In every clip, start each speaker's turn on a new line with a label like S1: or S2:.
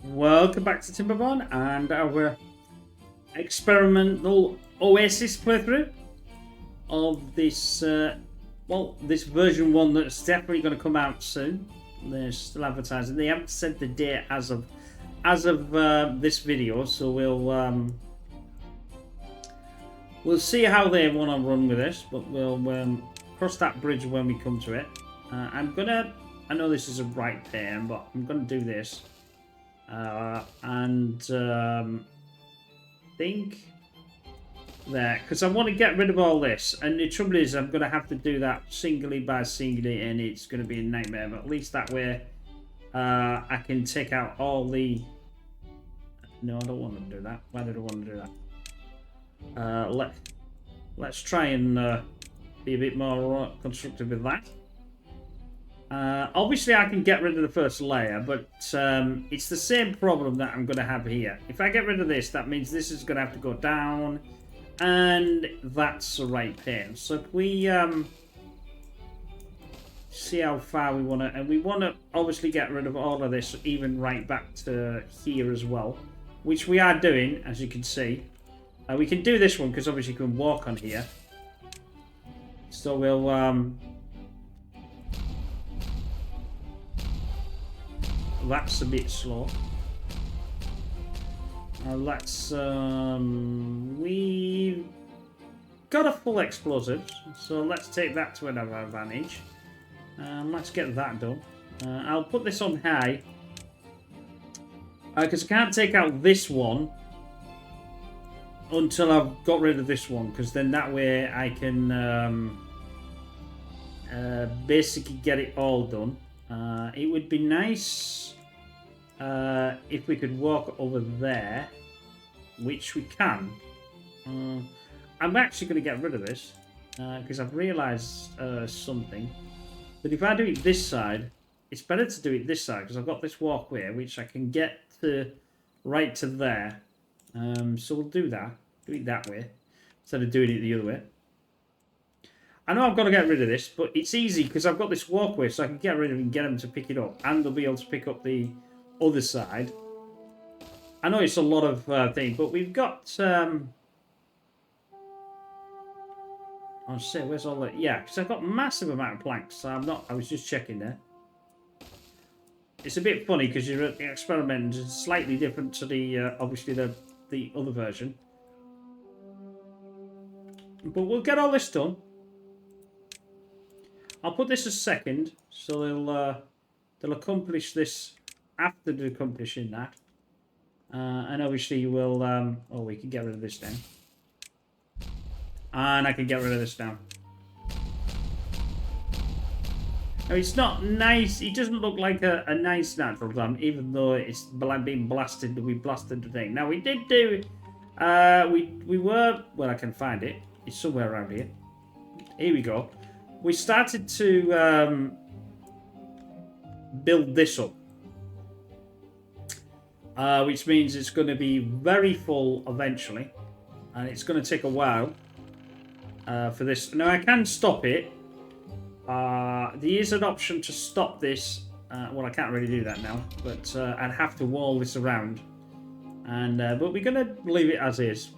S1: Welcome back to Timberborn and our experimental Oasis playthrough of this, this version 1 that's definitely going to come out soon. They're still advertising. They haven't said the date as of this video, so we'll see how they want to run with this, but we'll cross that bridge when we come to it. I know this is a right pain, but I'm gonna do this. Think there, because I want to get rid of all this, and the trouble is I'm going to have to do that singly by singly, and it's going to be a nightmare, but at least that way I can take out all the... No, I don't want to do that. Why did I want to do that? Let's try and be a bit more constructive with that. Obviously I can get rid of the first layer, but it's the same problem that I'm going to have here. If I get rid of this, that means this is going to have to go down, and that's the right pain. So if we see how far we want to, and we want to obviously get rid of all of this, even right back to here as well, which we are doing, as you can see. We can do this one because obviously you can walk on here. So we'll that's a bit slow. We've got a full explosives, so let's take that to another advantage. Let's get that done. I'll put this on high because I can't take out this one until I've got rid of this one, because then that way I can basically get it all done. It would be nice if we could walk over there, which we can. I'm actually going to get rid of this because I've realised something. That if I do it this side, it's better to do it this side because I've got this walkway which I can get to right to there. So we'll do that. Do it that way instead of doing it the other way. I know I've got to get rid of this, but it's easy because I've got this walkway, so I can get rid of it and get them to pick it up, and they'll be able to pick up the other side. I know it's a lot of things, but we've got... I'll say, where's all that? Yeah, because I've got massive amount of planks, so I'm not... I was just checking there. It's a bit funny because you're at the experiment, it's slightly different to the, obviously, the other version. But we'll get all this done. I'll put this as second, so they'll accomplish this after accomplishing that. And obviously we'll... oh, we can get rid of this now. And I can get rid of this now. Now, it's not nice. It doesn't look like a nice natural dam, even though it's being blasted. We blasted the thing. Now, we did do... we were... Well, I can find it. It's somewhere around here. Here we go. We started to build this up, which means it's going to be very full eventually, and it's going to take a while for this. Now I can stop it. There is an option to stop this. Well, I can't really do that now, but I'd have to wall this around, and but we're going to leave it as is.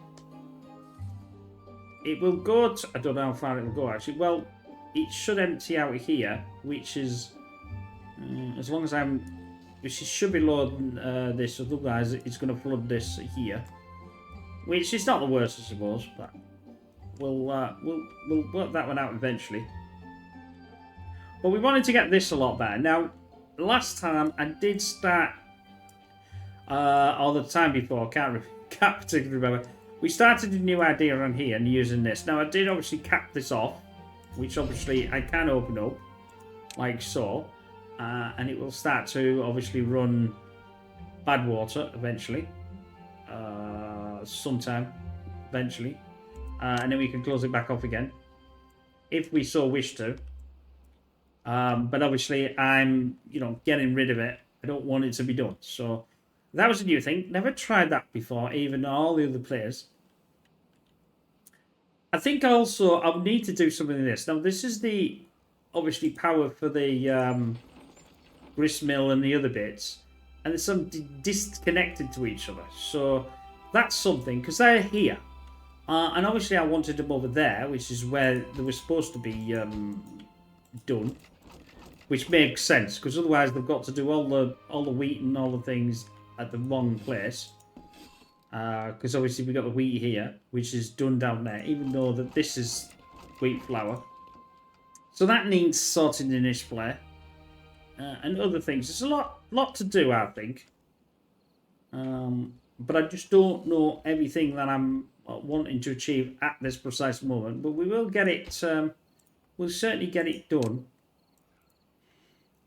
S1: It will go to, I don't know how far it will go actually. Well, it should empty out here, which is, as long as which should be loading this, otherwise it's going to flood this here. Which is not the worst, I suppose, but we'll work that one out eventually. But we wanted to get this a lot better. Now, last time I did start, or the time before, can't particularly remember. We started a new idea on here and using this. Now, I did obviously cap this off, which obviously I can open up, like so, and it will start to obviously run bad water eventually, sometime, eventually, and then we can close it back off again, if we so wish to. But obviously I'm, getting rid of it. I don't want it to be done, so that was a new thing. Never tried that before, even all the other players. I think also I'll need to do something in this. Now, this is the, obviously, power for the grist mill and the other bits. and there's some disconnected to each other. So that's something, because they're here. And obviously I wanted them over there, which is where they were supposed to be done. Which makes sense, because otherwise they've got to do all the wheat and all the things at the wrong place. Because obviously we've got the wheat here, which is done down there, even though that this is wheat flour. So that needs sorting in display. And other things. There's a lot to do, I think. But I just don't know everything that I'm wanting to achieve at this precise moment. But we will get it, we'll certainly get it done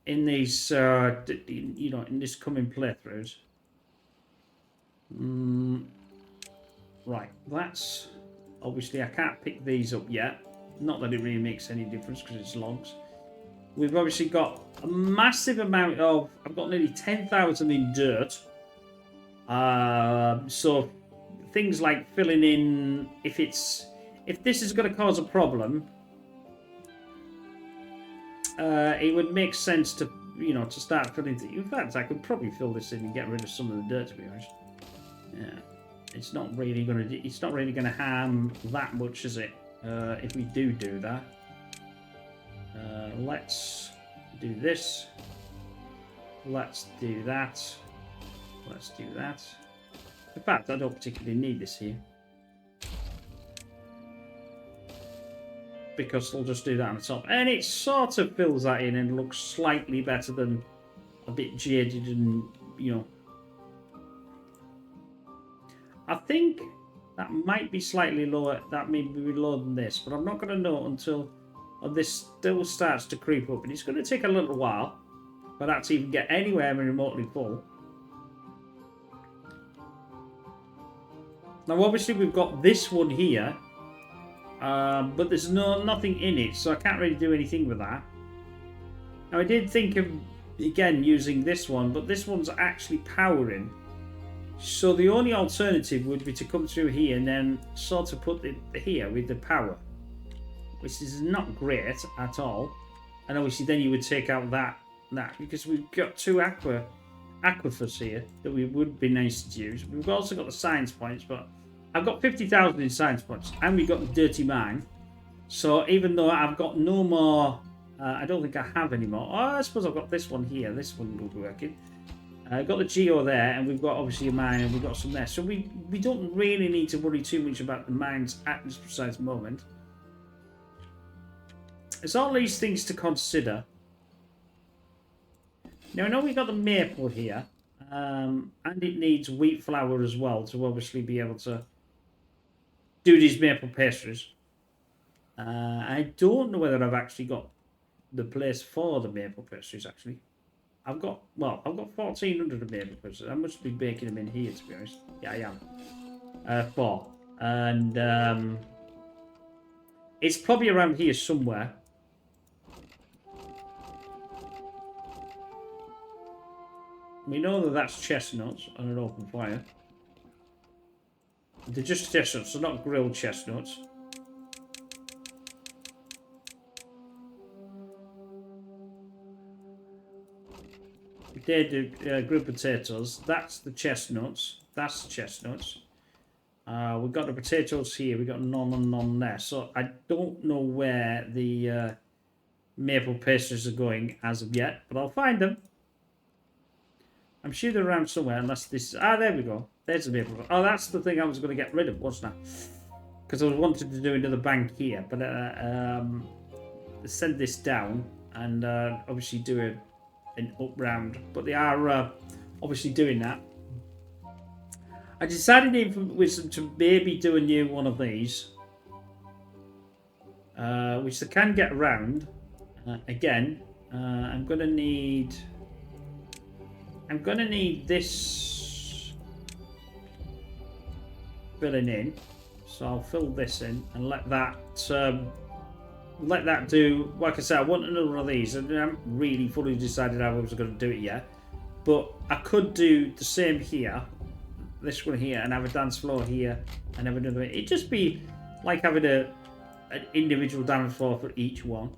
S1: in these, you know, in this coming playthroughs. Right, that's obviously I can't pick these up yet. Not that it really makes any difference because it's logs. We've obviously got a massive amount of. I've got nearly 10,000 in dirt. So things like filling in, if this is going to cause a problem, it would make sense to, you know, to start filling. In fact, I could probably fill this in and get rid of some of the dirt, to be honest. Yeah, it's not really gonna harm that much, is it? If we do that, let's do this. Let's do that. Let's do that. In fact, I don't particularly need this here, because they'll just do that on the top, and it sort of fills that in and looks slightly better than a bit jaded and, you know. I think that might be slightly lower. That may be lower than this, but I'm not going to know until this still starts to creep up, and it's going to take a little while for that to even get anywhere remotely full. Now, obviously, we've got this one here, but there's nothing in it, so I can't really do anything with that. Now, I did think of, again, using this one, but this one's actually powering. So the only alternative would be to come through here and then sort of put it here with the power, which is not great at all. And obviously then you would take out that because we've got two aquifers here that we would be nice to use. We've also got the science points, but I've got 50,000 in science points, and we've got the dirty mine. So even though I've got no more, I don't think I have any more. Oh, I suppose I've got this one here. This one will be working. I've got the geo there, and we've got obviously a mine, and we've got some there. So we don't really need to worry too much about the mines at this precise moment. There's all these things to consider. Now I know we've got the maple here, and it needs wheat flour as well to obviously be able to do these maple pastries. I don't know whether I've actually got the place for the maple pastries actually. I've got 1,400 of maple pastries. I must be baking them in here, to be honest. Yeah, I am. 4. And it's probably around here somewhere. We know that that's chestnuts on an open fire. They're just chestnuts, they're not grilled chestnuts. They do grilled potatoes. That's the chestnuts. That's the chestnuts. We've got the potatoes here. We've got none and none there. So I don't know where the maple pastries are going as of yet, but I'll find them. I'm sure they're around somewhere, unless this... Ah, there we go. There's the maple. Oh, that's the thing I was going to get rid of, wasn't I? Because I wanted to do another bank here, but send this down and obviously do an up round. But they are obviously doing that. I decided in wisdom to maybe do a new one of these, which they can get around. Again, I'm going to need this filling in, so I'll fill this in and let that do. Like I said, I want another one of these, and I haven't really fully decided how I was going to do it yet. But I could do the same here, this one here, and have a dance floor here, and have another. It'd just be like having an individual dance floor for each one.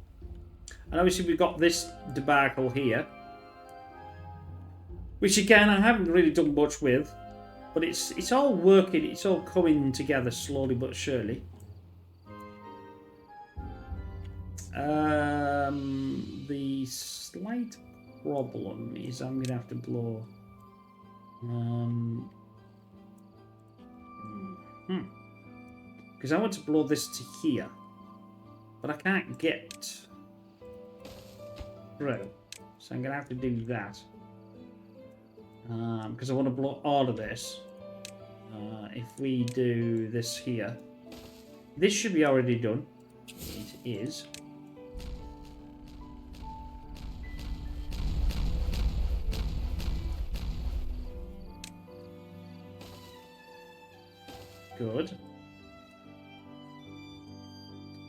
S1: And obviously we've got this debacle here. Which again, I haven't really done much with. But it's all working, it's all coming together slowly but surely. The slight problem is I'm going to have to blow... Because I want to blow this to here. But I can't get through. So I'm going to have to do that. Because I want to blow all of this. If we do this here. This should be already done. It is. Good.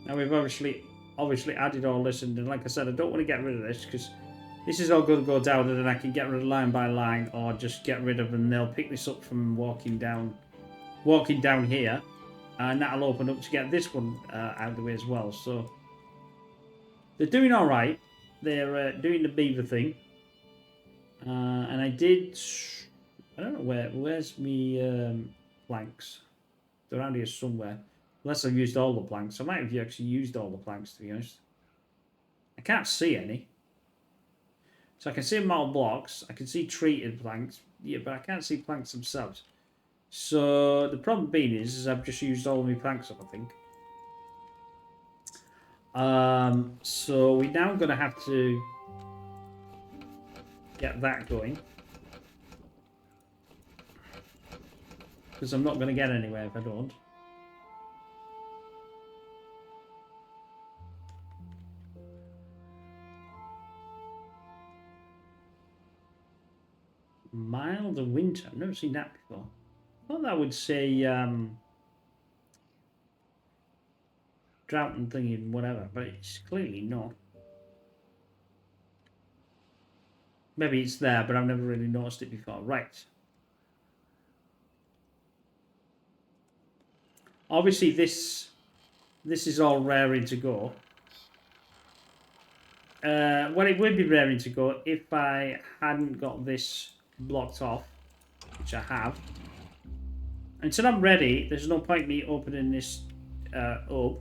S1: Now we've obviously added all this, and like I said, I don't want to get rid of this because this is all going to go down, and then I can get rid of line by line, or just get rid of, and they'll pick this up from walking down here, and that'll open up to get this one out of the way as well. So they're doing all right. They're doing the beaver thing, and I don't know where's me planks. They're around here somewhere. Unless I've used all the planks. I might have actually used all the planks, to be honest. I can't see any. So I can see metal blocks. I can see treated planks. Yeah, but I can't see planks themselves. So the problem being is I've just used all of my planks up, I think. So we're now going to have to get that going. Because I'm not going to get anywhere if I don't. Mild winter. I've never seen that before. I thought that would say drought and thingy and whatever, but it's clearly not. Maybe it's there, but I've never really noticed it before. Right. Obviously, this is all raring to go. Well, it would be raring to go if I hadn't got this blocked off, which I have. Until I'm ready, there's no point me opening this up.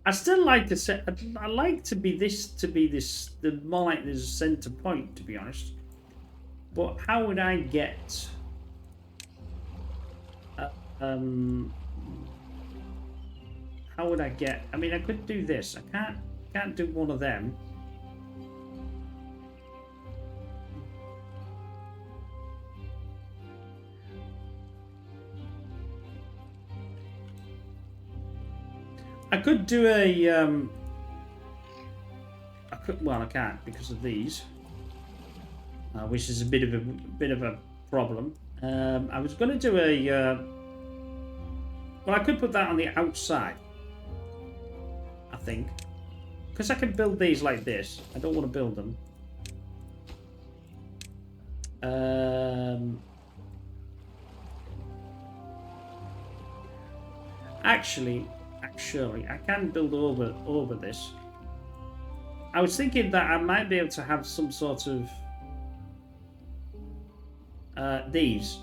S1: I still like to set. I like to be this. The more like there's a center point, to be honest. But how would I get? How would I get? I mean, I could do this. I can't do one of them. I could do a. Well, I can't because of these, which is a bit of a problem. I was going to do a. Well, I could put that on the outside. I think, because I can build these like this. I don't want to build them. Actually, I can build over this. I was thinking that I might be able to have some sort of these,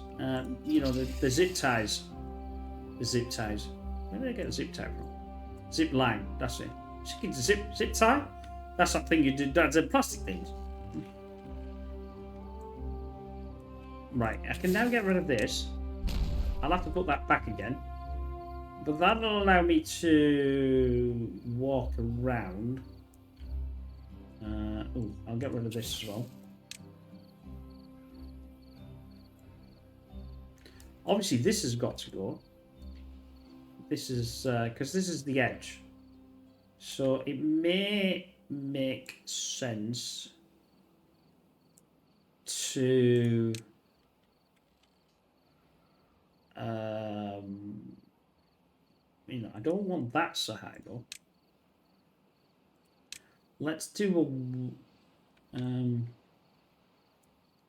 S1: you know, the zip ties. The zip ties. Where did I get a zip tie from? Zip line. That's it. Zip tie. That's that thing you did. That's a plastic things. Right. I can now get rid of this. I'll have to put that back again. But that'll allow me to walk around. Oh, I'll get rid of this as well. Obviously, this has got to go. This is because this is the edge. So it may make sense to you know, I don't want that so high though. Let's do a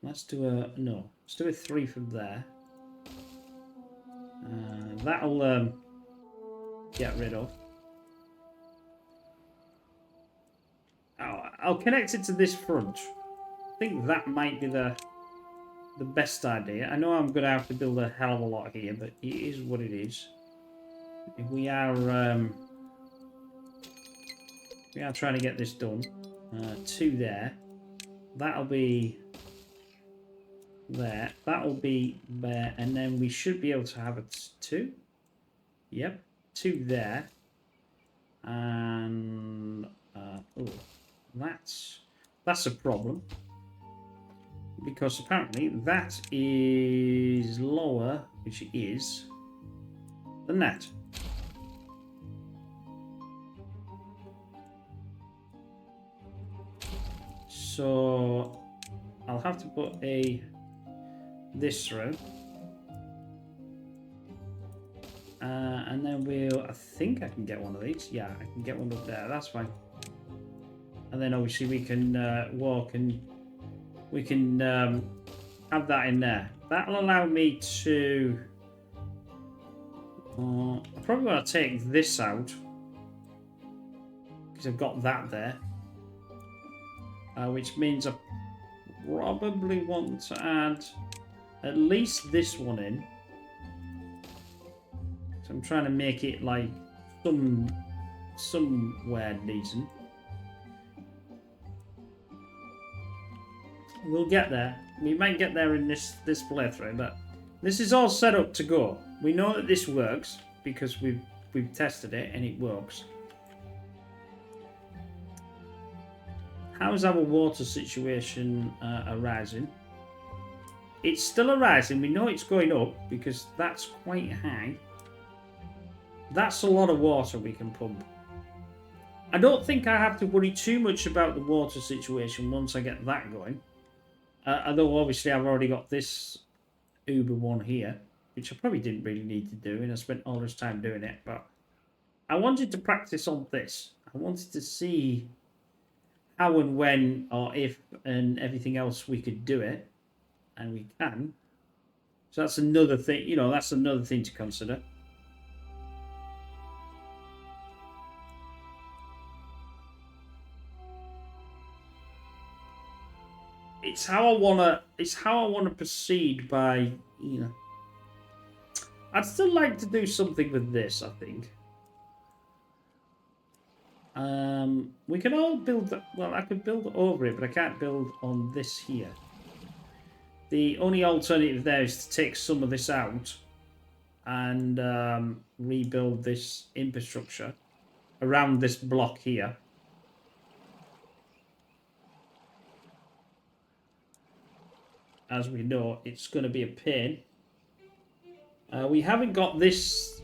S1: let's do a 3 from there. That'll get rid of. Oh, I'll connect it to this front. think that might be the best idea. I know I'm going to have to build a hell of a lot here, but it is what it is. If we are trying to get this done. 2 there. That'll be there. That'll be there, and then we should be able to have a 2. Yep, 2 there. And oh, that's a problem, because apparently that is lower, which it is, than that. So I'll have to put this through. And then I think I can get one of these. Yeah, I can get one up there. That's fine. And then obviously we can walk, and we can have that in there. That'll allow me to... I probably want to take this out, because I've got that there. Which means I probably want to add at least this one in. So I'm trying to make it like somewhere decent. We'll get there. We might get there in this playthrough, but this is all set up to go. We know that this works because we've tested it and it works. How's our water situation arising? It's still arising. We know it's going up because that's quite high. That's a lot of water we can pump. I don't think I have to worry too much about the water situation once I get that going. Although obviously I've already got this Uber one here, which I probably didn't really need to do, and I spent all this time doing it. But I wanted to practice on this. I wanted to see how and when or if and everything else we could do it, and we can. So that's another thing, you know, that's another thing to consider. It's how I wanna proceed by, you know. I'd still like to do something with this, I think. We can all build... Well, I could build over it, but I can't build on this here. The only alternative there is to take some of this out and rebuild this infrastructure around this block here. As we know, it's going to be a pain. We haven't got this...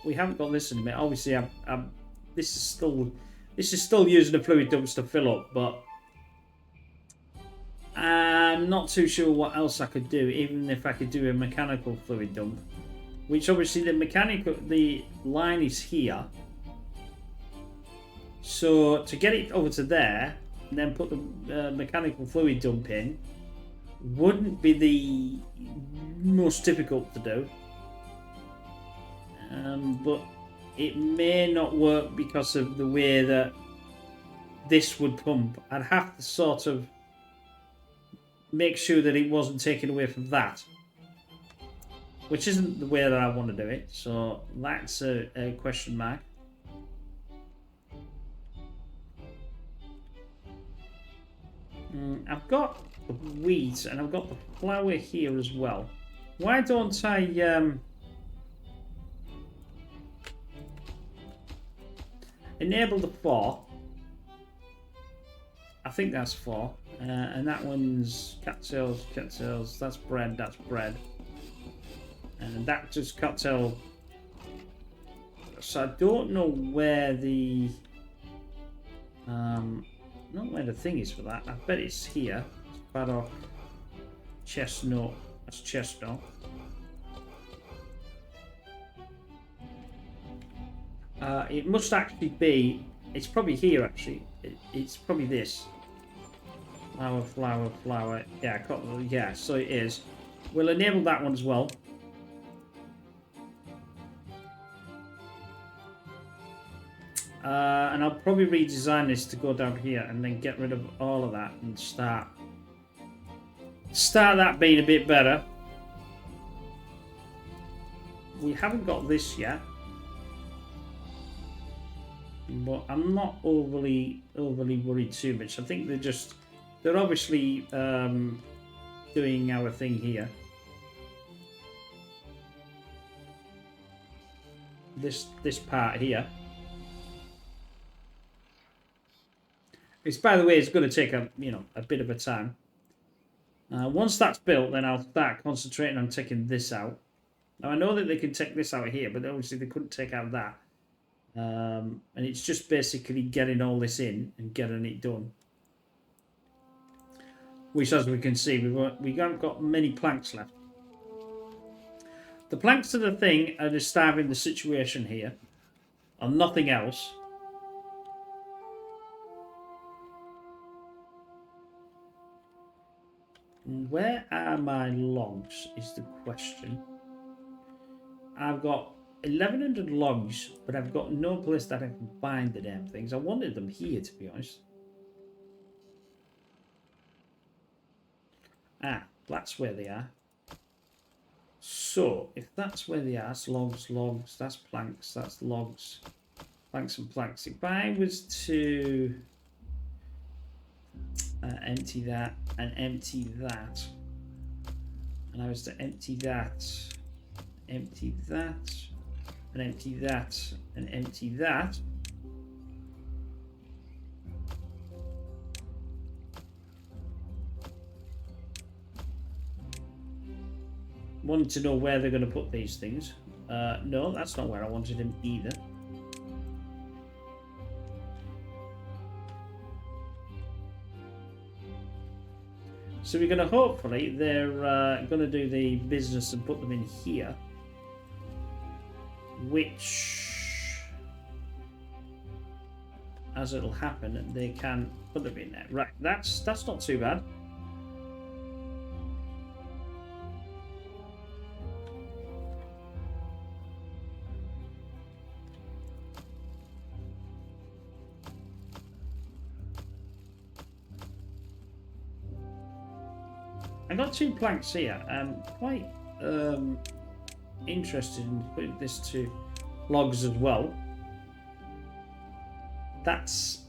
S1: we haven't got this in a minute. Obviously, this is still using the fluid dumps to fill up, but I'm not too sure what else I could do, even if I could do a mechanical fluid dump. Which obviously the line is here. So to get it over to there, and then put the mechanical fluid dump in, wouldn't be the most difficult to do. But it may not work because of the way that this would pump. I'd have to sort of make sure that it wasn't taken away from that, which isn't the way that I want to do it. So that's a question mark. I've got the wheat and I've got the flour here as well. Why don't I enable the 4? I think that's 4. And that one's cattails, that's bread, and that just cattail. So I don't know where the not where the thing is for that. I bet it's here. It's paddock, chestnut. That's chestnut. It must actually be. It's probably here actually. It's probably this. Flour. Yeah, so it is. We'll enable that one as well. And I'll probably redesign this to go down here and then get rid of all of that and start that being a bit better. We haven't got this yet, but I'm not overly worried too much. I think they're obviously doing our thing here. This part here. It's, by the way, it's going to take a bit of a time. Once that's built, then I'll start concentrating on taking this out. Now I know that they can take this out here, but obviously they couldn't take out that. And it's just basically getting all this in and getting it done. Which, as we can see, we haven't got many planks left. The planks are the thing are just starving the situation here, and nothing else. Where are my logs is the question. I've got 1,100 logs, but I've got no place that I can find the damn things. I wanted them here, to be honest. Ah, that's where they are. So, if that's where they are, it's logs, that's planks, that's logs, planks and planks. If I was to empty that and empty that, and I was to empty that, empty that, and empty that, and empty that, wanted to know where they're going to put these things. No, that's not where I wanted them either. So we're going to hopefully they're going to do the business and put them in here, which, as it'll happen, they can put them in there. Right, that's not too bad. I got 2 planks here. I'm quite interested in putting this to logs as well. That's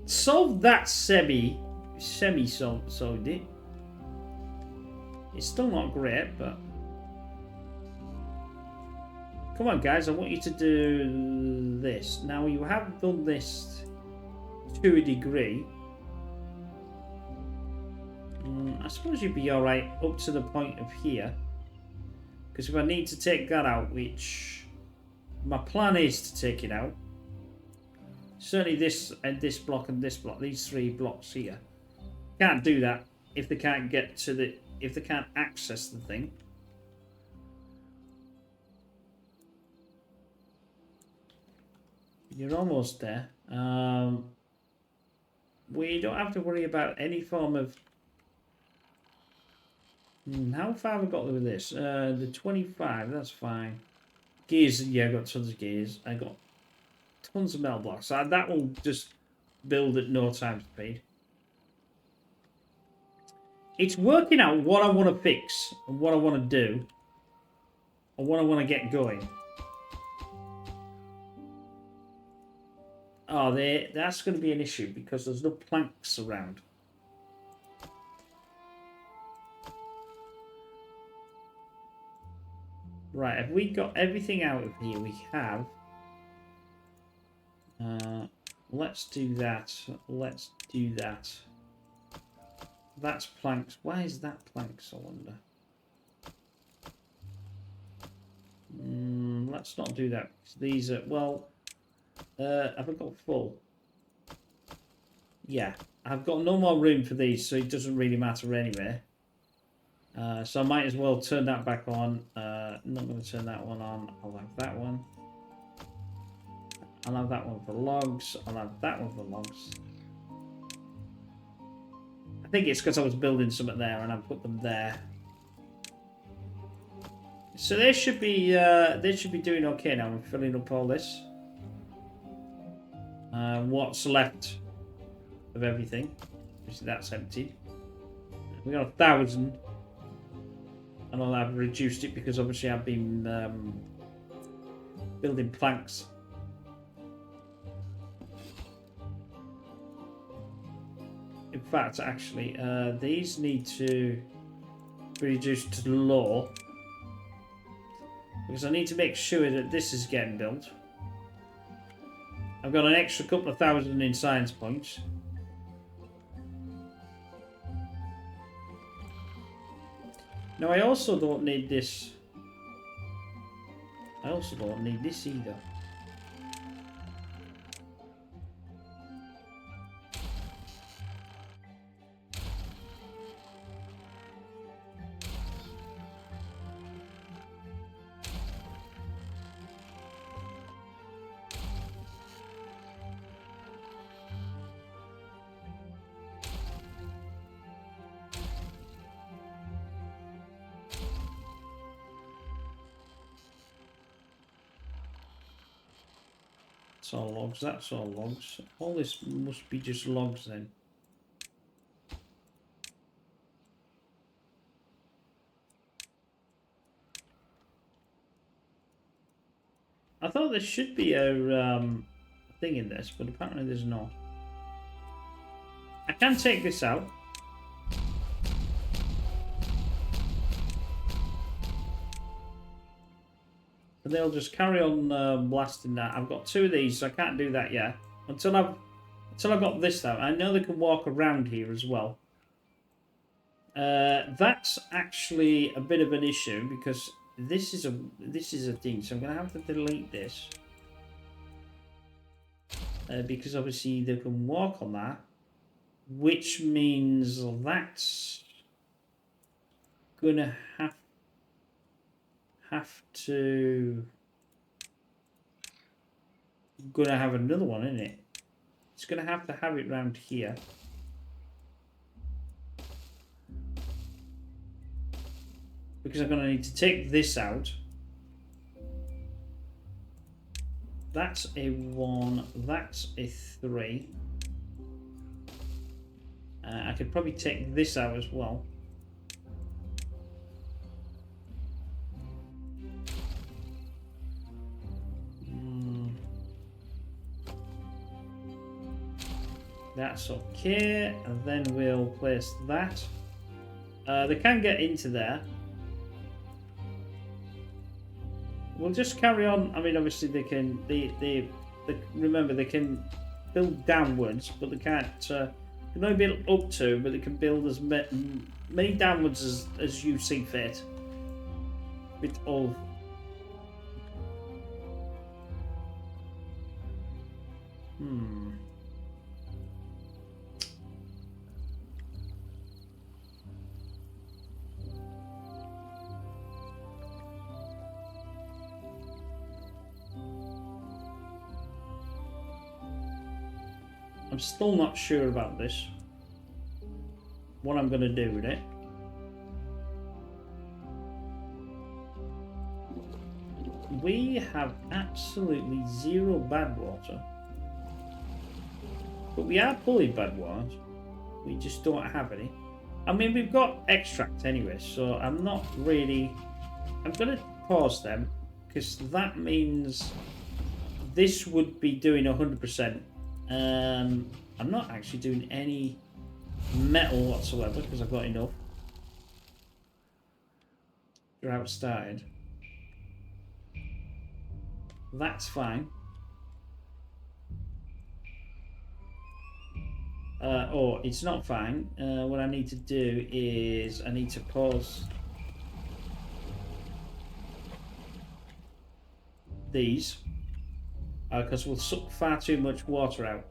S1: solved that semi solved it. It's still not great, but come on, guys! I want you to do this. Now you have done this to a degree. I suppose you'd be alright up to the point of here. Because if I need to take that out, which my plan is to take it out. Certainly this and this block and this block, these 3 blocks here. Can't do that if they can't get to if they can't access the thing. You're almost there. We don't have to worry about any form of... how far have I got with this? The 25, that's fine. Gears, yeah, I got tons of gears. I got tons of metal blocks. So that will just build at no time speed. It's working out what I want to fix and what I want to do and what I want to get going. Oh, that's going to be an issue because there's no planks around. Right, have we got everything out of here? We have. Let's do that. Let's do that. That's planks. Why is that planks, I wonder? Let's not do that. These are, well, have I got full? Yeah, I've got no more room for these, so it doesn't really matter anyway. So I might as well turn that back on. Not going to turn that one on. I'll have that one. I'll have that one for logs. I'll have that one for logs. I think it's because I was building something there and I put them there. So they should be doing okay now. I'm filling up all this. what's left of everything. Obviously that's empty. We got 1,000. And I've reduced it because obviously I've been building planks. In fact, actually, these need to be reduced to low. Because I need to make sure that this is getting built. I've got an extra couple of thousand in science points. Now I also don't need this. I also don't need this either. That's all logs, that's all logs. All this must be just logs then. I thought there should be a thing in this, but apparently there's not. I can take this out. And they'll just carry on blasting that. I've got 2 of these, so I can't do that yet. Until I've got this out. I know they can walk around here as well. That's actually a bit of an issue because this is a thing. So I'm gonna have to delete this. Because obviously they can walk on that. Which means that's gonna have to gonna have another one, isn't it? It's gonna have it round here. Because I'm gonna need to take this out. That's a 1, that's a 3. I could probably take this out as well. That's okay, and then we'll place that. They can get into there. We'll just carry on. I mean, obviously they can. They remember they can build downwards, but they can't. Can only build up to, but they can build as many downwards as you see fit. With all. I'm still not sure about this. What I'm going to do with it. We have absolutely 0 bad water. But we are pulling bad water. We just don't have any. I mean, we've got extract anyway, so I'm not really... I'm going to pause them, because that means this would be doing 100%. I'm not actually doing any metal whatsoever because I've got enough. Drought started. That's fine. Oh, it's not fine. What I need to do is I need to pause these because we'll suck far too much water out.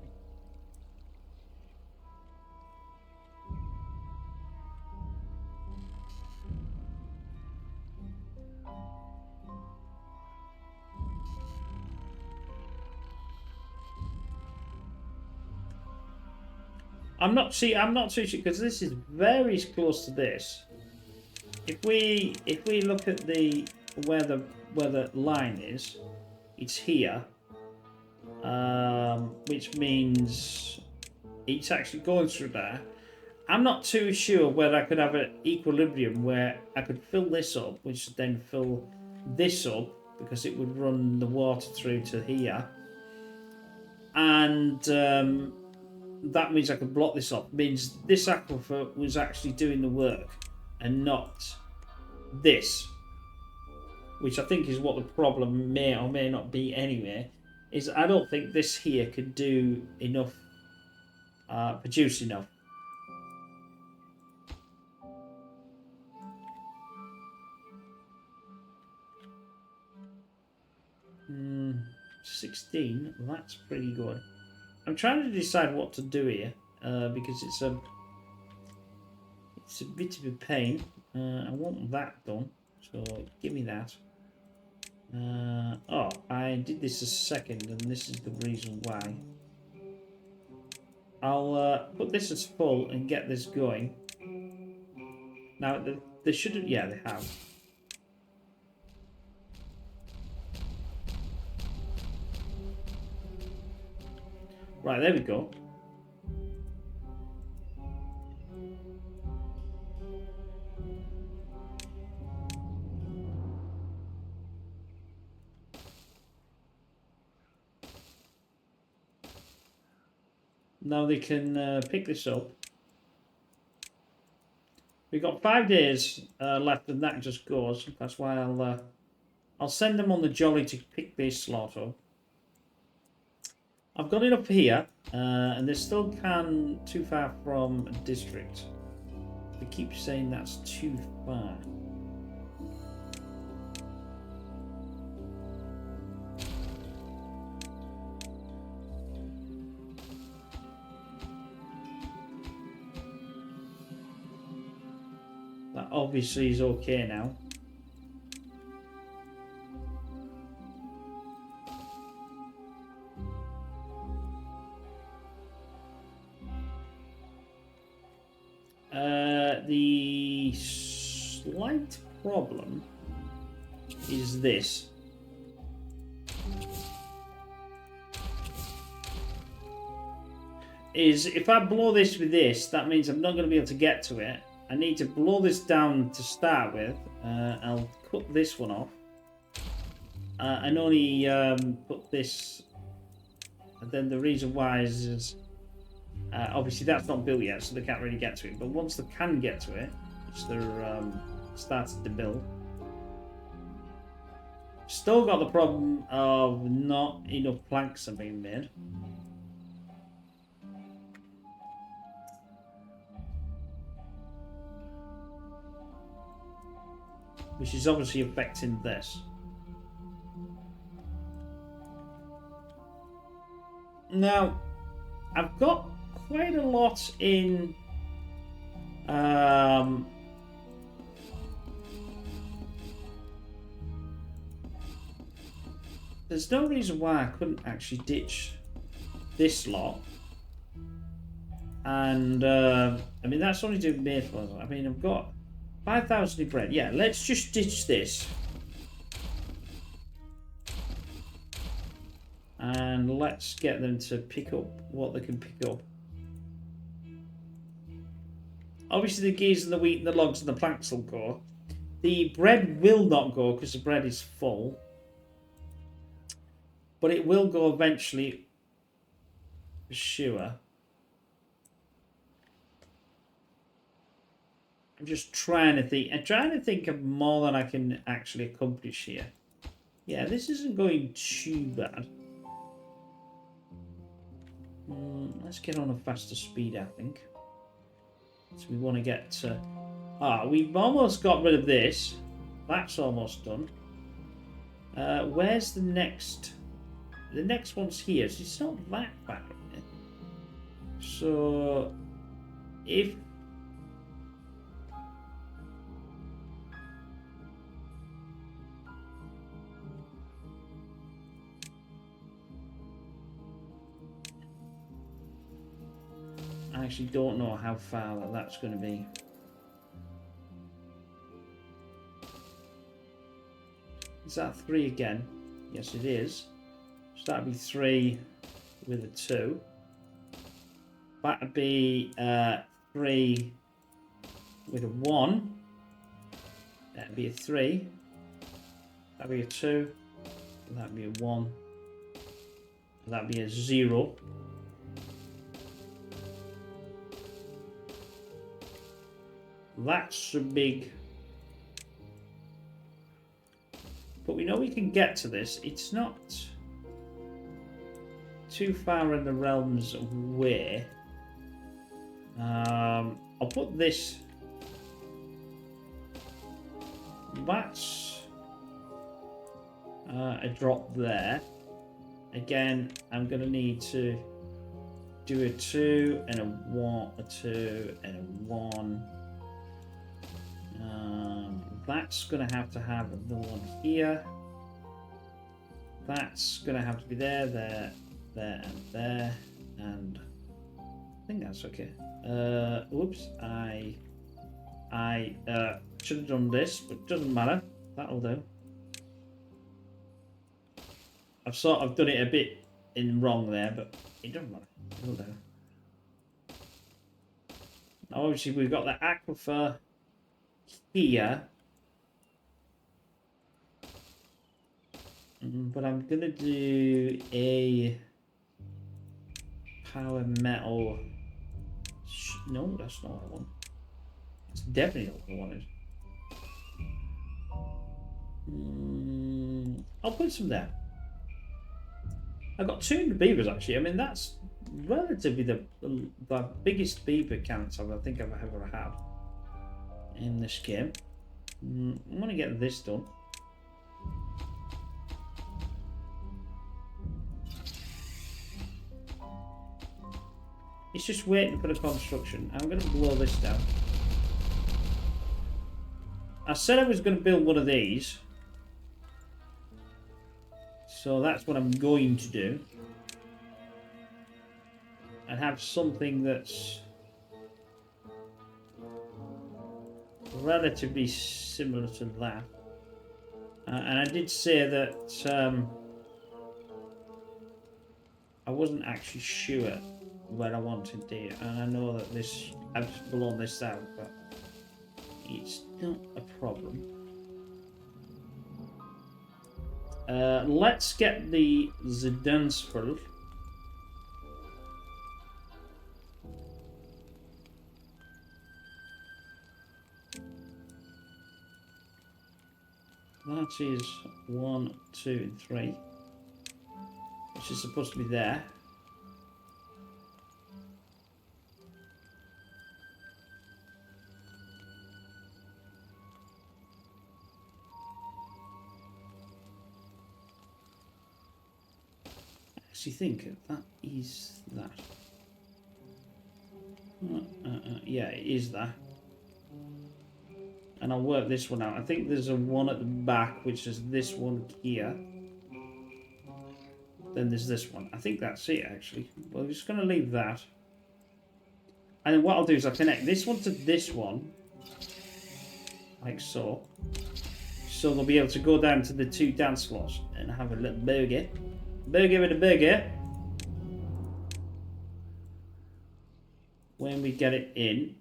S1: I'm not too sure because this is very close to this. If we look at the where the line is, it's here. which means it's actually going through there. I'm not too sure whether I could have an equilibrium where I could fill this up, which would then fill this up, because it would run the water through to here. And that means I could block this up. It means this aquifer was actually doing the work and not this. Which I think is what the problem may or may not be anyway. Is I don't think this here could do enough, produce enough. 16, that's pretty good. I'm trying to decide what to do here, because it's a bit of a pain. I want that done, so give me that. Oh, I did this a second, and this is the reason why. I'll put this as full and get this going. Now, they shouldn't... Yeah, they have. Right, there we go. Now they can pick this up. We've got 5 days left, and that just goes. That's why I'll send them on the jolly to pick this slot up. I've got it up here, and they still can too far from a district. They keep saying that's too far. That obviously is okay now. The slight problem is this. Is if I blow this with this, that means I'm not going to be able to get to it. I need to blow this down to start with. I'll cut this one off. And only put this... And then the reason why is obviously that's not built yet, so they can't really get to it. But once they can get to it, which they're started to build, still got the problem of not enough planks are being made. Which is obviously affecting this. Now, I've got quite a lot in there's no reason why I couldn't actually ditch this lot. And I mean, that's only doing maple. I mean, I've got 5,000 in bread. Yeah, let's just ditch this. And let's get them to pick up what they can pick up. Obviously the geese and the wheat and the logs and the planks will go. The bread will not go because the bread is full. But it will go eventually, for sure. I'm just trying to think. I'm trying to think of more than I can actually accomplish here. Yeah, this isn't going too bad. Let's get on a faster speed, I think. So we want to get to... we've almost got rid of this. That's almost done. Where's the next... The next one's here, so it's not that bad. So... If... I actually don't know how far that's going to be. Is that 3 again? Yes, it is. So that'd be 3 with a 2. That'd be 3 with a 1. That'd be a 3. That'd be a 2. That'd be a 1. That'd be a 0. That's a big... But we know we can get to this. It's not too far in the realms of where. I'll put this... That's a drop there. Again, I'm going to need to do a 2 and a 1, a 2 and a 1. That's going to have another one here. That's going to have to be there, there, there, and there. And I think that's okay. Whoops, I should have done this, but it doesn't matter. That'll do. I've sort of done it a bit in wrong there, but it doesn't matter. It'll do. Now, obviously, we've got the aquifer here. But I'm going to do a power metal... No, that's not what I want. It's definitely not what I wanted. I'll put some there. I've got 200 beavers actually. I mean, that's relatively the biggest beaver count I think I've ever had in this game. I'm going to get this done. It's just waiting for the construction. I'm going to blow this down. I said I was going to build one of these. So that's what I'm going to do. And have something that's relatively similar to that. And I did say that I wasn't actually sure where I wanted it, and I know that this, I've blown this out, but it's not a problem. Let's get the dance full. That is 1, 2, and 3, which is supposed to be there. I think that is that. Yeah, it is that. And I'll work this one out. I think there's a one at the back, which is this one here. Then there's this one. I think that's it, actually. Well, we're just going to leave that. And then what I'll do is I'll connect this one to this one. Like so. So they'll be able to go down to the 2 dance floors and have a little burger. Burger with a burger. When we get it in,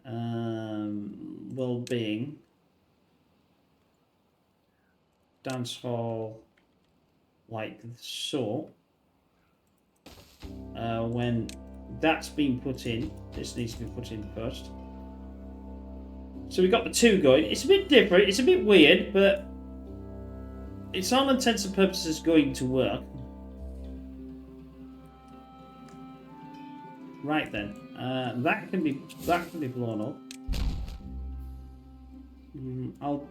S1: well-being, dance hall, like so. When that's been put in, this needs to be put in first. So we got the 2 going. It's a bit different. It's a bit weird, but it's all intents and purposes going to work. Right then, that can be blown up.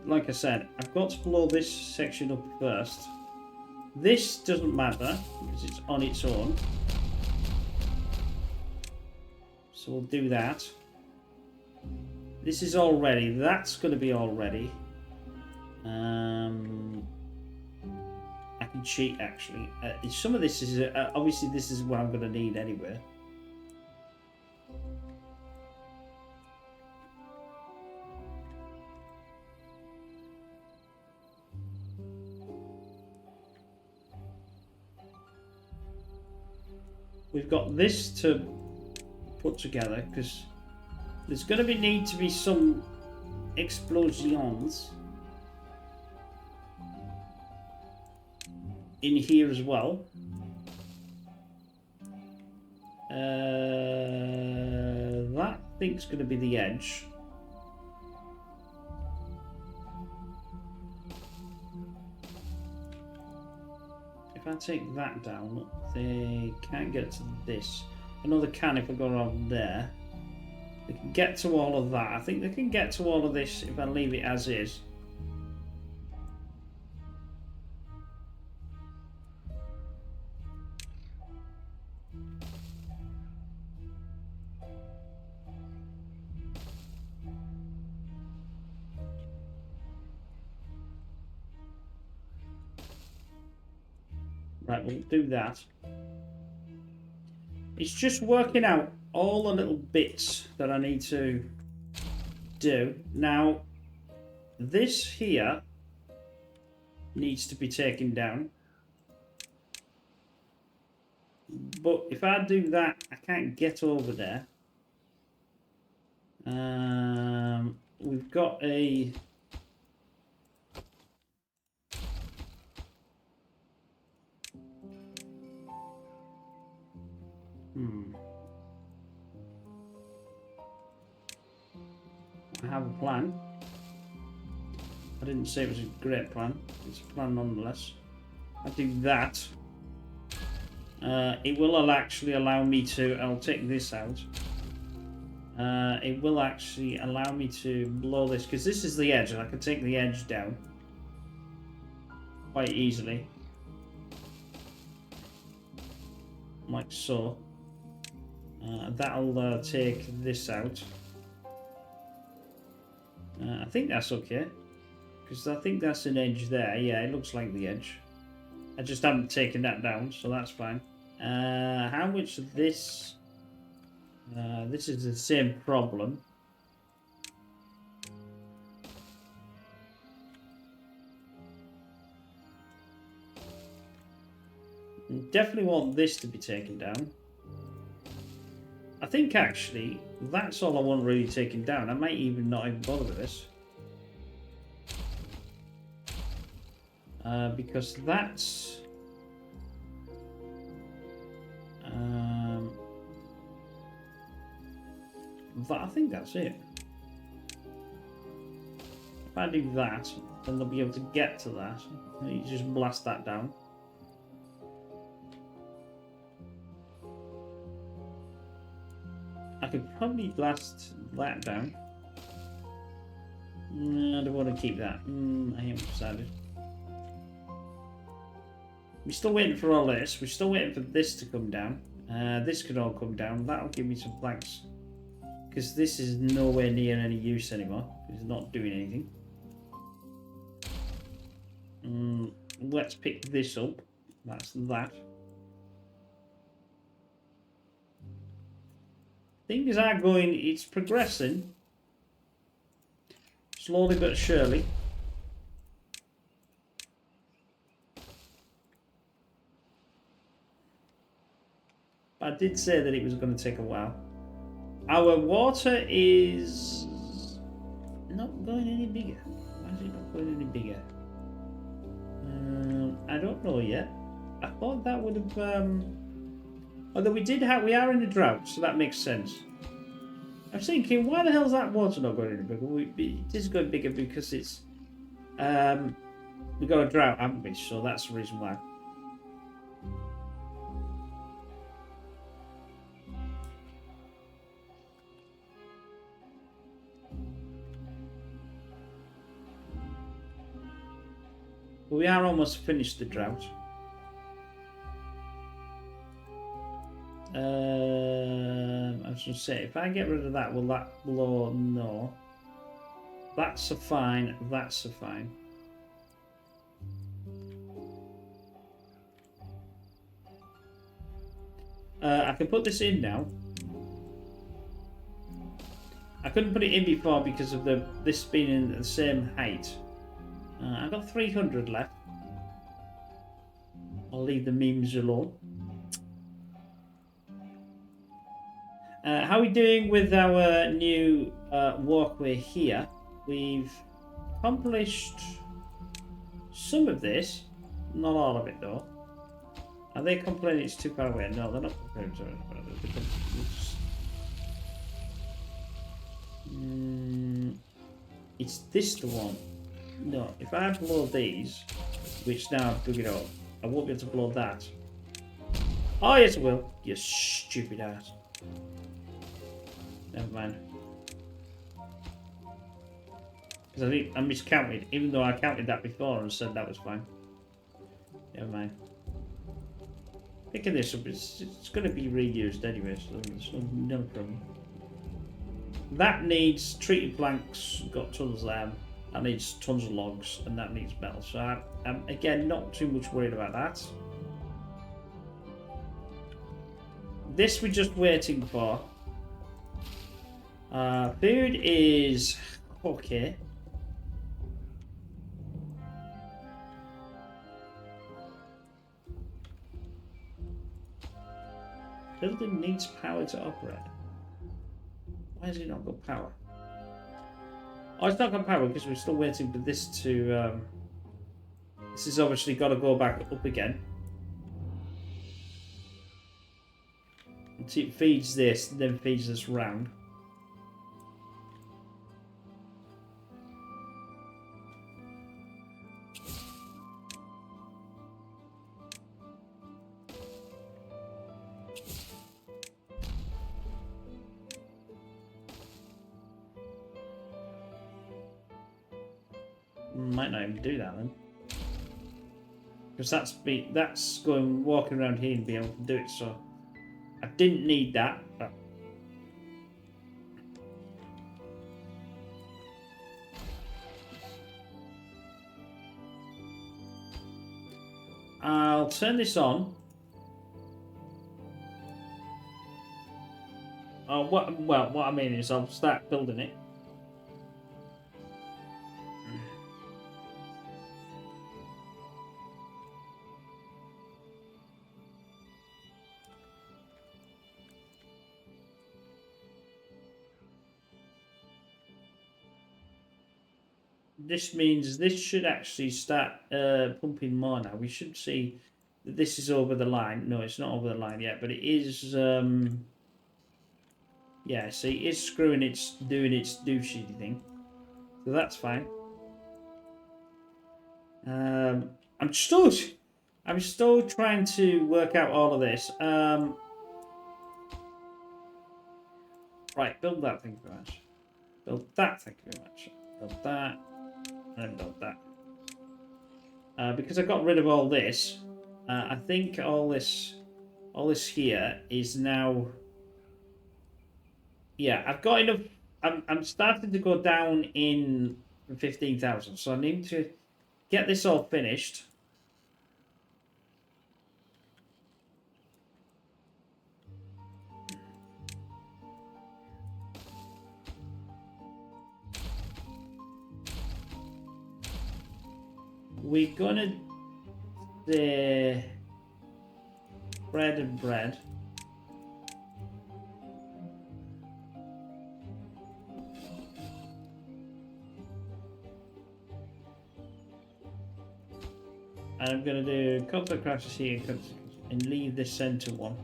S1: Like I said, I've got to blow this section up first. This doesn't matter because it's on its own. So we'll do that. This is all ready. That's going to be all ready. I can cheat actually. Some of this is obviously this is what I'm going to need anyway. we've got this to put together because there's going to need to be some explosions in here as well. That thing's going to be the edge. If I take that down, they can't get to this. I know they can if I go around there. They can get to all of that. I think they can get to all of this if I leave it as is. Right, we'll do that. It's just working out all the little bits that I need to do. Now, this here needs to be taken down. But if I do that, I can't get over there. We've got a... I have a plan. I didn't say it was a great plan. It's a plan nonetheless. I do that. It will actually allow me to... I'll take this out. It will actually allow me to blow this, because this is the edge, and I can take the edge down quite easily. Like so. That'll take this out. I think that's okay, because I think that's an edge there. Yeah, it looks like the edge. I just haven't taken that down, so that's fine. How much of this? This is the same problem. Definitely want this to be taken down. I think actually that's all I want really taken down. I might even not even bother with this. Because that's... I think that's it. If I do that, then they'll be able to get to that. You just blast that down. I could probably blast that down. No, I don't want to keep that. I haven't decided. We're still waiting for all this. We're still waiting for this to come down. This could all come down. That'll give me some planks. Because this is nowhere near any use anymore. It's not doing anything. Let's pick this up. That's that. Things are going, it's progressing. Slowly but surely. But I did say that it was going to take a while. Our water is not going any bigger. Why is it not going any bigger? I don't know yet. I thought that would have... Although we are in a drought, so that makes sense. I'm thinking, why the hell is that water not going any bigger? It is going bigger because it's... we've got a drought, haven't we? So that's the reason why. But we are almost finished the drought. I was going to say, if I get rid of that, will that blow? No. That's a fine. That's a fine. I can put this in now. I couldn't put it in before because of this being in the same height. I've got 300 left. I'll leave the memes alone. How are we doing with our new walkway here? We've accomplished some of this, not all of it though. Are they complaining it's too far away? No, they're not complaining too far away. It's this the one? No, if I blow these, which now I've dug it up, I won't be able to blow that. Oh yes I will, you stupid ass. Never mind. Because I think I miscounted, even though I counted that before and said that was fine. Never mind. Picking this up, it's going to be reused anyway, so there's no problem. That needs treated planks, got tons of them. That needs tons of logs, and that needs metal. So I'm again not too much worried about that. This we're just waiting for. Food is okay. Building needs power to operate. Why has it not got power? Oh, it's not got power because we're still waiting for this to... this has obviously got to go back up again. Until it feeds this, then feeds this round. Might not even do that then, because that's going walking around here and being able to do it. So I didn't need that. But I'll turn this on. What I mean is I'll start building it. This means this should actually start pumping more now. We should see that this is over the line. No, it's not over the line yet, but it is. Yeah, see, it's screwing. It's doing its douchey thing, so that's fine. I'm still trying to work out all of this. Right, build that. Thank you very much. Build that. Thank you very much. Build that. And build that. Because I got rid of all this, I think all this here is now. Yeah, I've got enough. I'm starting to go down in 15,000, so I need to get this all finished. We're gonna do bread and bread. And I'm gonna do comfort crashes here and leave this center one.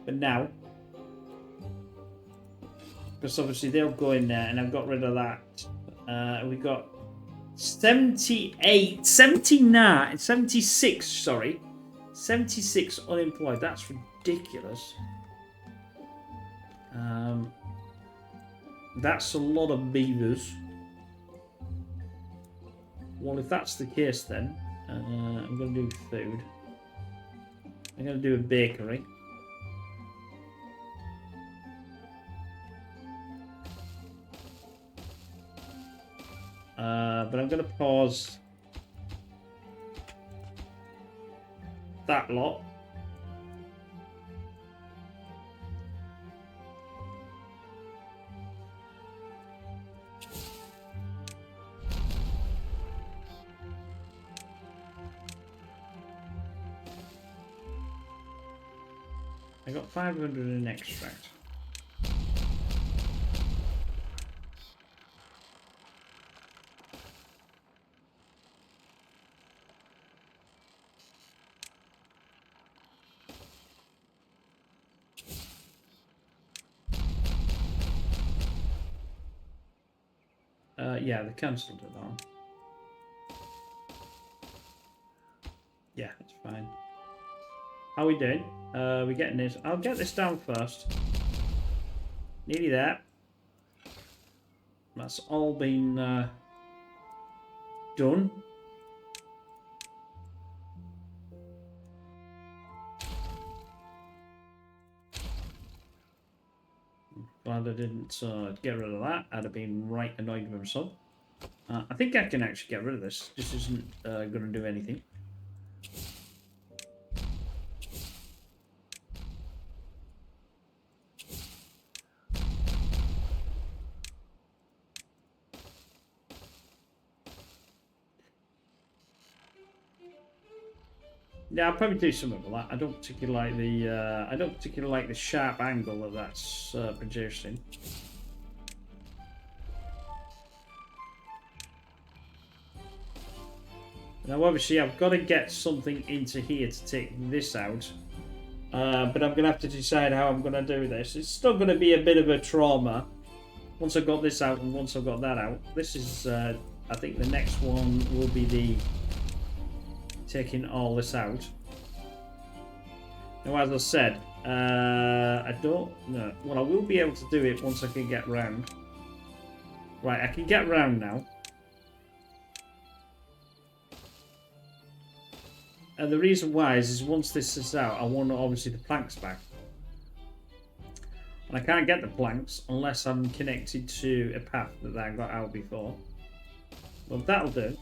S1: But now, because obviously they'll go in there, and I've got rid of that. We got 78, 79, 76, sorry. 76 unemployed. That's ridiculous. That's a lot of beavers. Well, if that's the case then, I'm going to do food. I'm going to do a bakery. But I'm going to pause that lot. I got 500 in extract. Yeah, they cancelled it on. Yeah, that's fine. How are we doing? We're getting this. I'll get this down first. Nearly there. That's all been done. Glad I didn't get rid of that. I'd have been right annoyed with myself. I think I can actually get rid of this. This isn't going to do anything. Yeah, I'll probably do something with that. I don't particularly like the sharp angle that that's producing. Now, obviously, I've got to get something into here to take this out. But I'm going to have to decide how I'm going to do this. It's still going to be a bit of a trauma once I've got this out and once I've got that out. This is, I think the next one will be the taking all this out. Now, as I said, I don't know. Well, I will be able to do it once I can get round. Right, I can get round now. And the reason why is once this is out, I want obviously the planks back. And I can't get the planks unless I'm connected to a path that I got out before. Well, that'll do.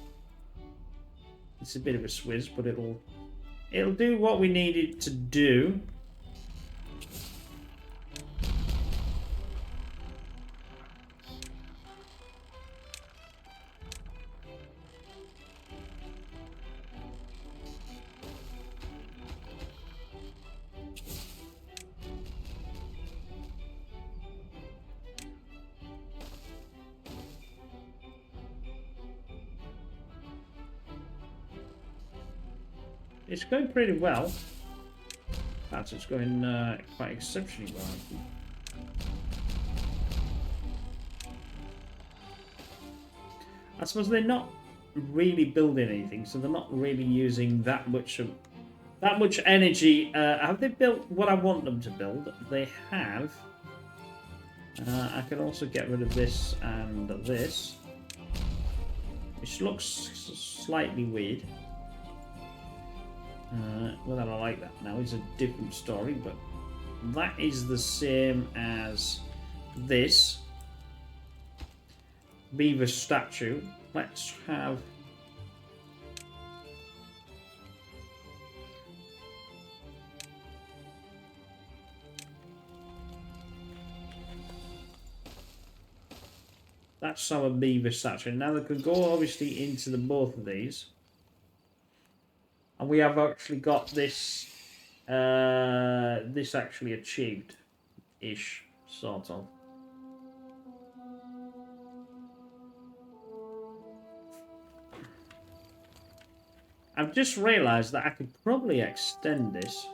S1: It's a bit of a swizz, but it'll do what we need it to do. It's going pretty well. In fact, it's going quite exceptionally well. I suppose they're not really building anything, so they're not really using that much energy. Have they built what I want them to build? They have. I can also get rid of this and this, which looks slightly weird. Whether I like that now is a different story, but that is the same as this beaver statue. Let's have that's our beaver statue. Now they can go obviously into the both of these. And we have actually got this, this actually achieved-ish, sort of. I've just realised that I could probably extend this.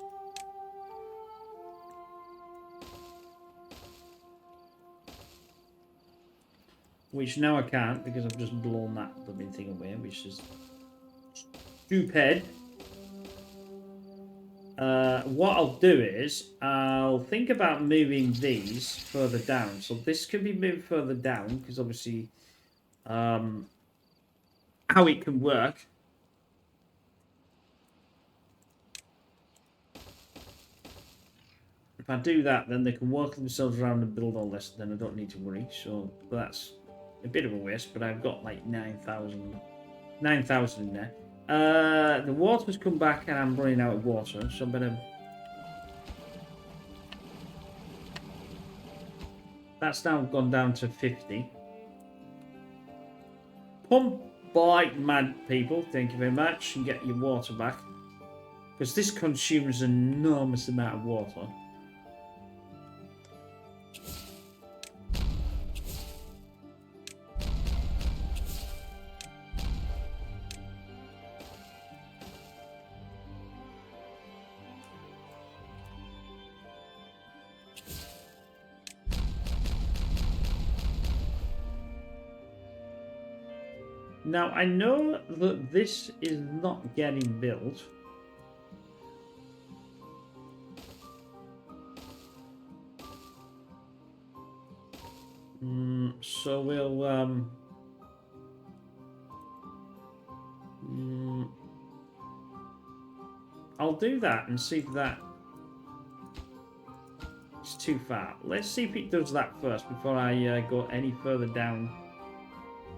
S1: Which now I can't because I've just blown that blooming thing away, which is stupid. What I'll do is I'll think about moving these further down. So this could be moved further down because obviously how it can work. If I do that, then they can work themselves around and build all this. Then I don't need to worry. So that's a bit of a waste, but I've got like 9,000 in there. The water's come back and I'm running out of water, so I'm gonna... That's now gone down to 50. Pump by mad people, thank you very much, and get your water back. Because this consumes an enormous amount of water. Now, I know that this is not getting built. So we'll... I'll do that and see if that is too far. Let's see if it does that first before I go any further down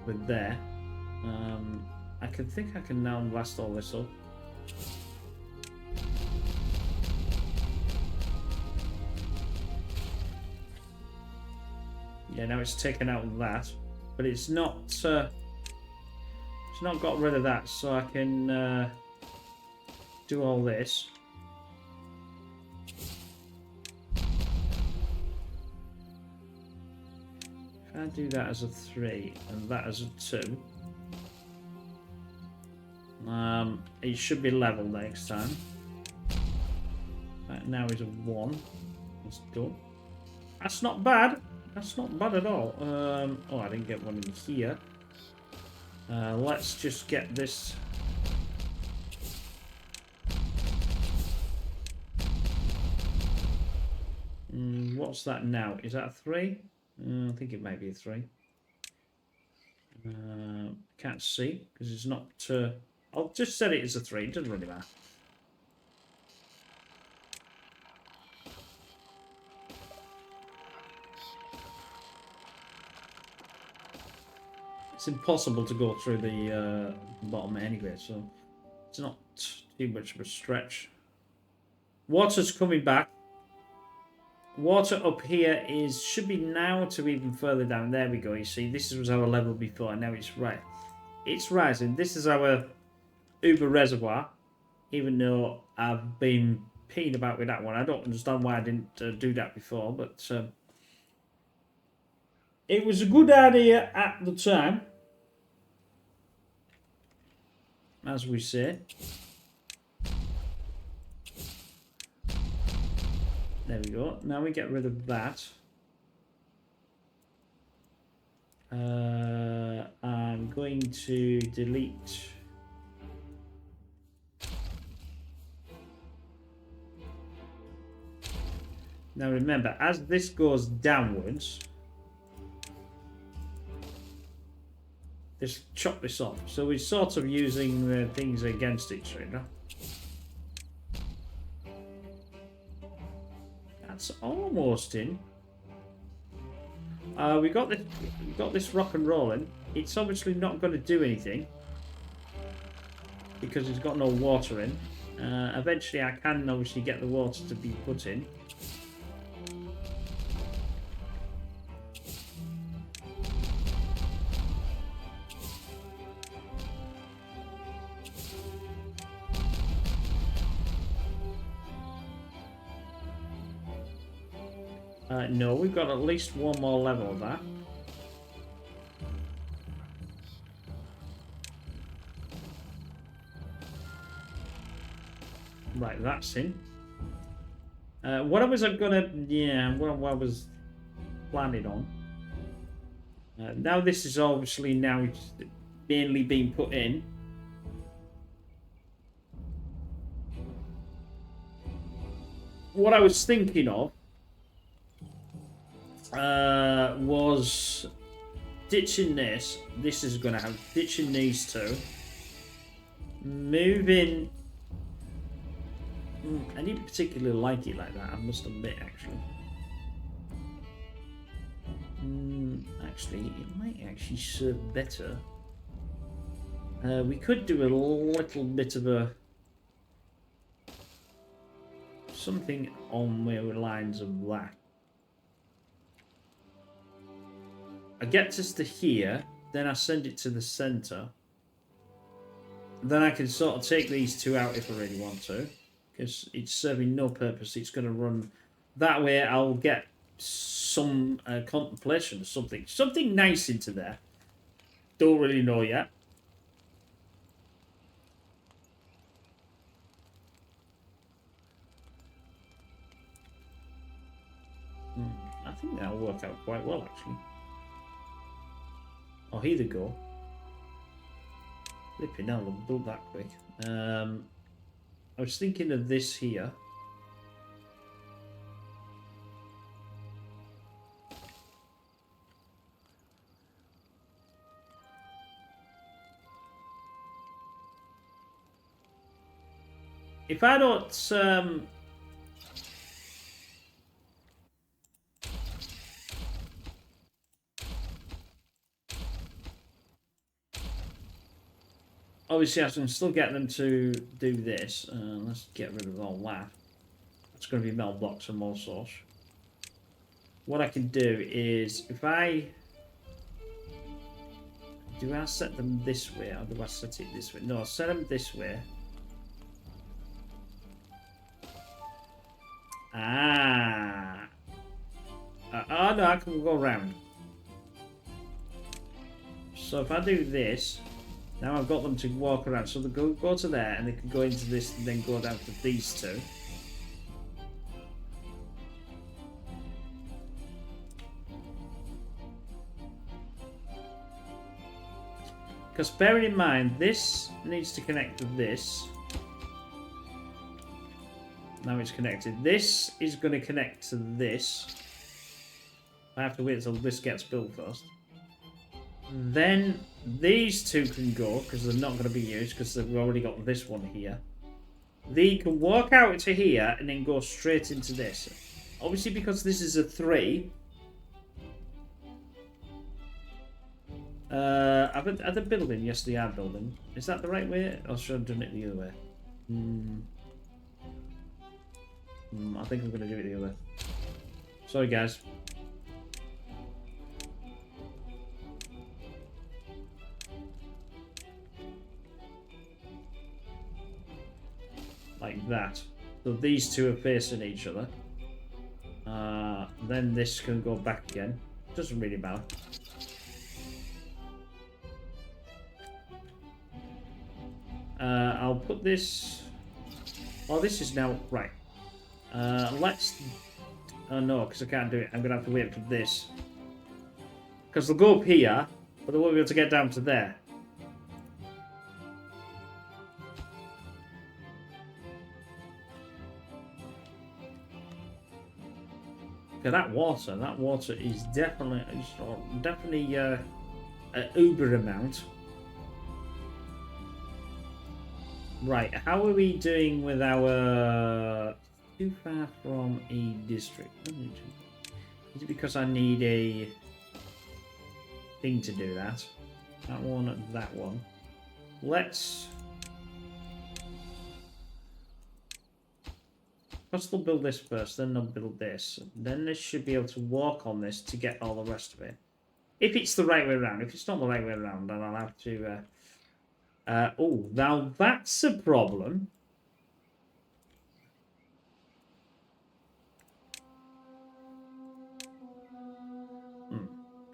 S1: with there. I think I can now blast all this up. Yeah, now it's taken out that, but it's not got rid of that, so I can do all this. If I do that as a 3 and that as a 2, it should be level next time. That now is a 1. That's done. That's not bad. That's not bad at all. Oh, I didn't get one in here. Let's just get this. What's that now? Is that a 3? I think it might be a 3. Can't see because it's not. I'll just set it as a 3. It doesn't really matter. It's impossible to go through the bottom anyway, so it's not too much of a stretch. Water's coming back. Water up here should be now to even further down. There we go. You see, this was our level before. Now it's right. It's rising. This is our Uber reservoir. Even though I've been peeing about with that one, I don't understand why I didn't do that before. But it was a good idea at the time, as we say. There we go. Now we get rid of that. I'm going to delete. Now remember, as this goes downwards, just chop this off. So we're sort of using the things against each other. That's almost in. We got this rock and rolling. It's obviously not going to do anything because it's got no water in. Eventually, I can obviously get the water to be put in. No, we've got at least one more level of that. Right, that's in. What I was gonna, what I was planning on. Now this is obviously now mainly being put in. What I was thinking of was ditching this. This is going to have ditching these two. Moving. I didn't particularly like it like that, I must admit, actually. Actually, it might actually serve better. We could do a little bit of a something on the lines of that. I get this to here, then I send it to the center. Then I can sort of take these two out if I really want to, because it's serving no purpose. It's going to run that way. I'll get some contemplation or something nice into there. Don't really know yet. I think that'll work out quite well, actually. Oh, here they go. Flipping hell, I've built that quick. I was thinking of this here. If I don't, obviously I can still get them to do this. Let's get rid of all that. It's going to be mailbox and more sorts. What I can do is, if I... Do I set them this way, or do I set it this way? No, I'll set them this way. Ah. Oh no, I can go around. So if I do this, now I've got them to walk around. So they go to there, and they can go into this, and then go down to these two. Because bearing in mind, this needs to connect to this. Now it's connected. This is going to connect to this. I have to wait until this gets built first. Then these two can go, because they're not going to be used, because they've already got this one here. They can walk out to here, and then go straight into this. Obviously, because this is a 3... Are they building? Yes, they are building. Is that the right way? Or should I have done it the other way? I think I'm going to do it the other way. Sorry, guys. Like that. So these two are facing each other. Then this can go back again. Doesn't really matter. I'll put this... Oh, this is now... Right. Let's... Oh, no, because I can't do it. I'm going to have to wait for this. Because they'll go up here, but they won't be able to get down to there. Okay, that water is definitely an uber amount. Right, how are we doing with our too far from a district? Is it because I need a thing to do that? That one. Let's they'll build this first, then they'll build this. Then they should be able to walk on this to get all the rest of it. If it's the right way around. If it's not the right way around, then I'll have to... oh, now that's a problem.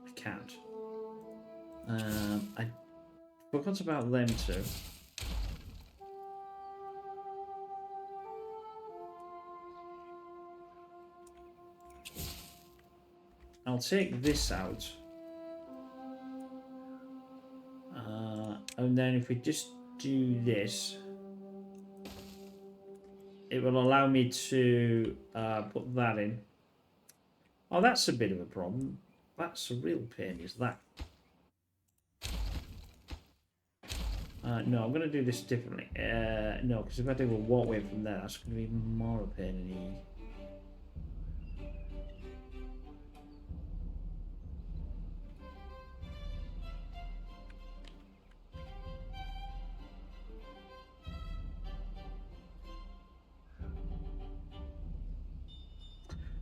S1: I can't. I forgot about them too. I'll take this out. And then if we just do this, it will allow me to put that in. Oh, that's a bit of a problem. That's a real pain, is that? No, I'm going to do this differently. No, because if I do a walkway from there, that's going to be more a pain in the...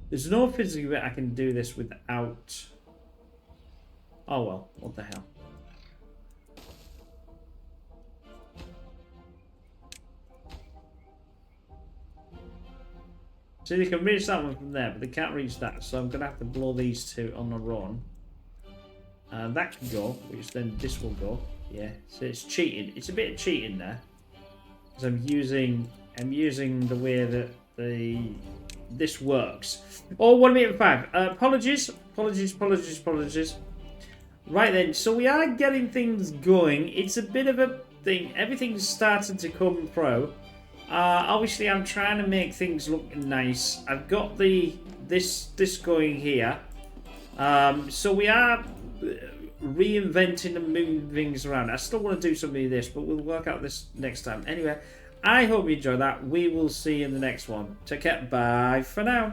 S1: There's no physical way I can do this without... Oh well, what the hell. So they can reach that one from there, but they can't reach that, so I'm going to have to blow these two on the run. That can go, which then this will go. Yeah, so it's cheating. It's a bit of cheating there. Because I'm using the way that this works. Oh, 1 minute 5. Apologies. Right then, so we are getting things going. It's a bit of a think everything's starting to come through. Obviously, I'm trying to make things look nice. I've got this going here. So we are reinventing and moving things around. I still want to do something of this, but we'll work out this next time. Anyway, I hope you enjoyed that. We will see you in the next one. Take care. Bye for now.